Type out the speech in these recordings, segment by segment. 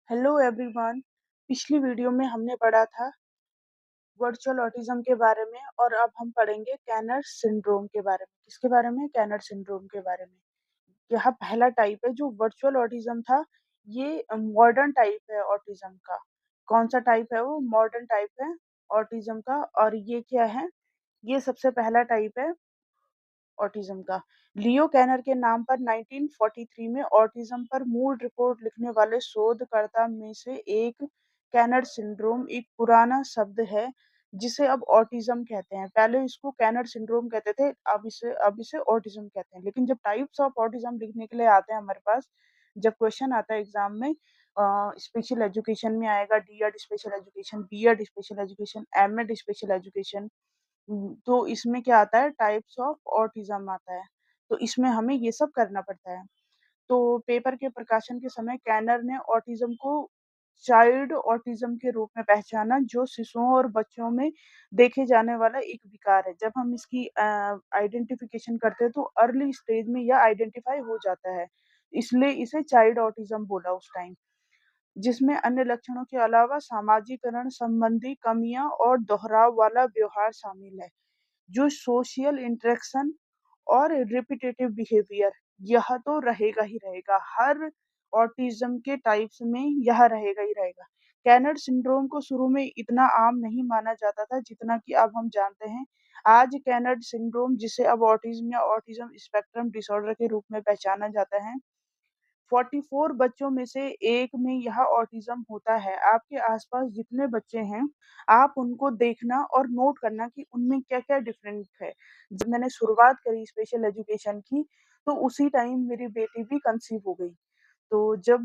Hello everyone. पिछली video में हमने पढ़ा था वर्चुअल ऑटिज्म के बारे में और अब हम पढ़ेंगे कैनर सिंड्रोम के बारे में। किसके बारे में? कैनर सिंड्रोम के बारे में। यह पहला टाइप है जो वर्चुअल ऑटिज्म था। ये मॉडर्न टाइप है ऑटिज्म का। कौन सा टाइप है? वो मॉडर्न टाइप है ऑटिज्म का। और ये क्या है? ये सबसे पहला टाइप है ऑटिज्म का। लियो कैनर के नाम पर 1943 में ऑटिज्म पर मूल रिपोर्ट लिखने वाले शोधकर्ता में से एक। कैनर सिंड्रोम एक पुराना शब्द है जिसे अब ऑटिज्म कहते हैं। पहले इसको कैनर सिंड्रोम कहते थे, अब इसे ऑटिज्म कहते हैं। लेकिन जब टाइप्स ऑफ ऑटिज्म लिखने के लिए आते हैं हमारे पास, जब क्वेश्चन आता है एग्जाम में, स्पेशल एजुकेशन में आएगा, DEd special education, BEd special education, MEd special education, तो इसमें क्या आता है? टाइप्स ऑफ ऑटिज्म आता है। तो इसमें हमें ये सब करना पड़ता है। तो पेपर के प्रकाशन के समय कैनर ने ऑटिज्म को चाइल्ड ऑटिज्म के रूप में पहचाना, जो शिशुओं और बच्चों में देखे जाने वाला एक विकार है। जब हम इसकी आइडेंटिफिकेशन करते हैं तो अर्ली स्टेज में यह आइडेंटिफाई हो जाता है, इसलिए इसे चाइल्ड ऑटिज्म बोला उस टाइम। जिसमें अन्य लक्षणों के अलावा सामाजिकरण संबंधी कमियां और दोहराव वाला व्यवहार शामिल है, जो सोशल इंटरेक्शन और रिपीटेटिव बिहेवियर, यह तो रहेगा ही रहेगा। हर ऑटिज्म के टाइप्स में यह रहेगा ही रहेगा। कैनर सिंड्रोम को शुरू में इतना आम नहीं माना जाता था जितना कि अब हम जानते हैं। आज कैनर सिंड्रोम, जिसे अब ऑटिज्म या ऑटिज्म स्पेक्ट्रम डिसऑर्डर के रूप में पहचाना जाता है, 44 बच्चों में से एक में यह ऑटिज्म होता है। आपके आसपास जितने बच्चे हैं, आप उनको देखना और नोट करना कि उनमें क्या-क्या डिफरेंट है। जब मैंने शुरुआत करी स्पेशल एजुकेशन की, तो उसी टाइम मेरी बेटी भी कंसीव हो गई। तो जब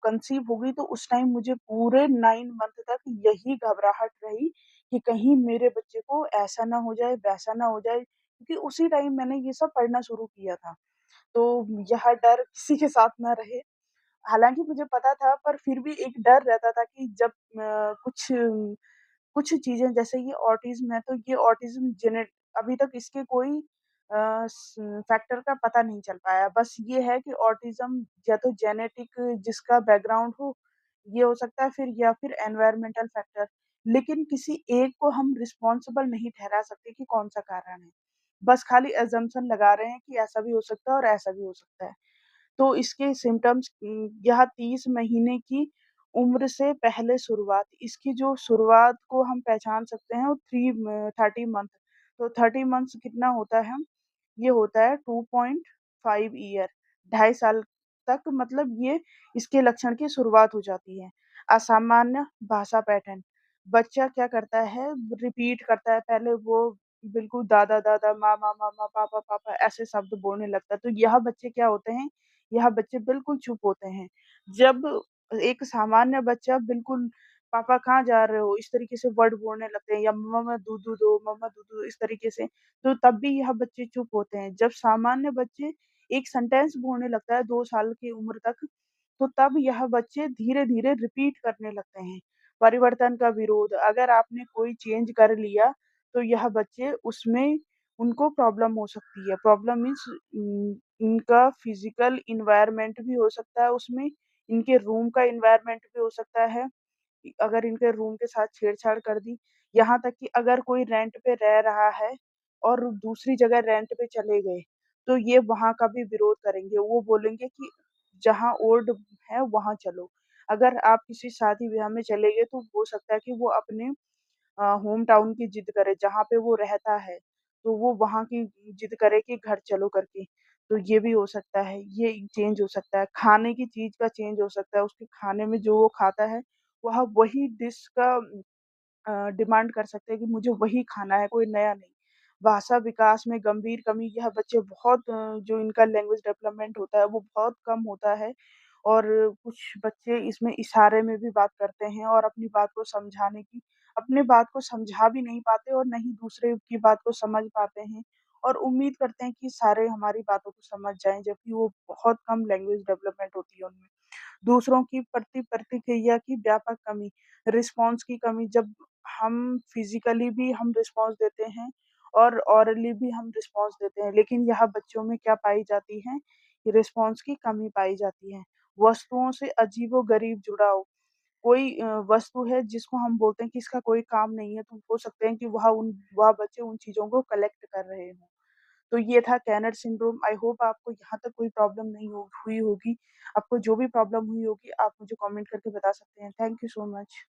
कंसीव हो गई तो उस टाइम मुझे पूरे 9 मंथ तक यही घबराहट रही कि कहीं मेरे बच्चे को ऐसा ना हो जाए, वैसा ना हो जाए, क्योंकि उसी टाइम मैंने ये सब पढ़ना शुरू किया था। तो यह डर किसी के साथ ना रहे। हालाँकि मुझे पता था, पर फिर भी एक डर रहता था कि जब कुछ कुछ चीज़ें, जैसे ये ऑटिज़्म है, तो ये ऑटिज़्म अभी तक इसके कोई अ, स फैक्टर का पता नहीं चल पाया। बस ये है कि ऑटिज़्म या तो जेनेटिक जिसका बैकग्राउंड हो, ये हो सकता है, फिर या फिर एनवायरमेंटल फैक्टर। लेकिन किसी एक को हम रिस्पॉन्सिबल नहीं ठहरा सकते कि कौन-सा कारण है। बस खाली असम्पशन लगा रहे हैं कि ऐसा भी हो सकता है और ऐसा भी हो सकता है। तो इसके सिम्पटम्स, यह 30 महीने की उम्र से पहले शुरुआत, इसकी जो शुरुआत को हम पहचान सकते हैं वो 30 मंथ। तो 30 मंथ्स कितना होता है? ये होता है 2.5 ईयर, 2.5 साल तक, मतलब ये इसके लक्षण की शुरुआत हो जाती है। असामान्य भाषा पैटर्न, बच्चा क्या करता है, रिपीट करता है। पहले वो बिल्कुल दादा-दादा, मामा-मामा, पापा-पापा ऐसे शब्द बोलने लगता है। तो यह बच्चे क्या होते हैं, यह बच्चे बिल्कुल चुप होते हैं। जब एक सामान्य बच्चा बिल्कुल पापा कहाँ जा रहे हो? इस तरीके से वर्ड बोलने लगते हैं, या मम्मा दूधू दो, मम्मा दूधू, इस तरीके से, तो तब भी यह बच्चे चुप होते हैं। जब सामान्य बच्चे एक सेंटेंस बोलने लगता है 2 साल की उम्र तक, तो तब यह बच्चे धीरे-धीरे रिपीट करने लगते हैं। परिवर्तन का विरोध, अगर आपने कोई चेंज कर लिया, तो यह बच्चे उसमें उनको प्रॉब्लम हो सकती है। प्रॉब्लम मीन्स इनका फिज़िकल एनवायरनमेंट भी हो सकता है उसमें, इनके रूम का एनवायरनमेंट भी हो सकता है। अगर इनके रूम के साथ छेड़-छाड़ कर दी, यहाँ तक कि अगर कोई रेंट पे रह रहा है और दूसरी जगह रेंट पे चले गए, तो ये वहाँ का भी विरोध करेंगे। वो बोलेंगे कि जहाँ ओल्ड है वहाँ चलो। अगर आप किसी शादी-ब्याह में चले गए, तो हो सकता है कि वो अपने होम टाउन की जिद करे, जहाँ पे वो रहता है, तो वो वहाँ की जिद करे कि घर चलो करके। तो ये भी हो सकता है, ये चेंज हो सकता है। खाने की चीज़ का चेंज हो सकता है, उसके खाने में जो वो खाता है, वह वही डिश का डिमांड कर सकते हैं कि मुझे वही खाना है, कोई नया नहीं। भाषा विकास में गंभीर कमी, यह बच्चे बहुत जो इनका लैंग्वेज डेवलपमेंट होता है, वो बहुत कम होता है। और कुछ बच्चे इसमें इशारे में भी बात करते हैं और अपनी बात को समझा भी नहीं पाते और ना ही दूसरे की बात को समझ पाते हैं, और उम्मीद करते हैं कि सारे हमारी बातों को समझ जाएँ, जबकि वो बहुत कम लैंग्वेज डेवलपमेंट होती है उनमें। दूसरों की प्रति प्रतिक्रिया की व्यापक कमी, रिस्पॉन्स की कमी, जब हम फिज़िकली भी हम रिस्पॉन्स देते हैं और ओरली भी हम रिस्पॉन्स देते हैं, लेकिन यहाँ बच्चों में क्या पाई जाती है, कि रिस्पॉन्स की कमी पाई जाती है। वस्तुओं से अजीबो-गरीब जुड़ाव। कोई वस्तु है जिसको हम बोलते हैं कि इसका कोई काम नहीं है, तो हो सकते हैं कि वह बच्चे उन चीज़ों को कलेक्ट कर रहे हों। तो ये था कैनर सिंड्रोम। आई होप आपको यहाँ तक कोई प्रॉब्लम नहीं हुई होगी। आपको जो भी प्रॉब्लम हुई होगी, आप मुझे कमेंट करके बता सकते हैं। Thank you so much.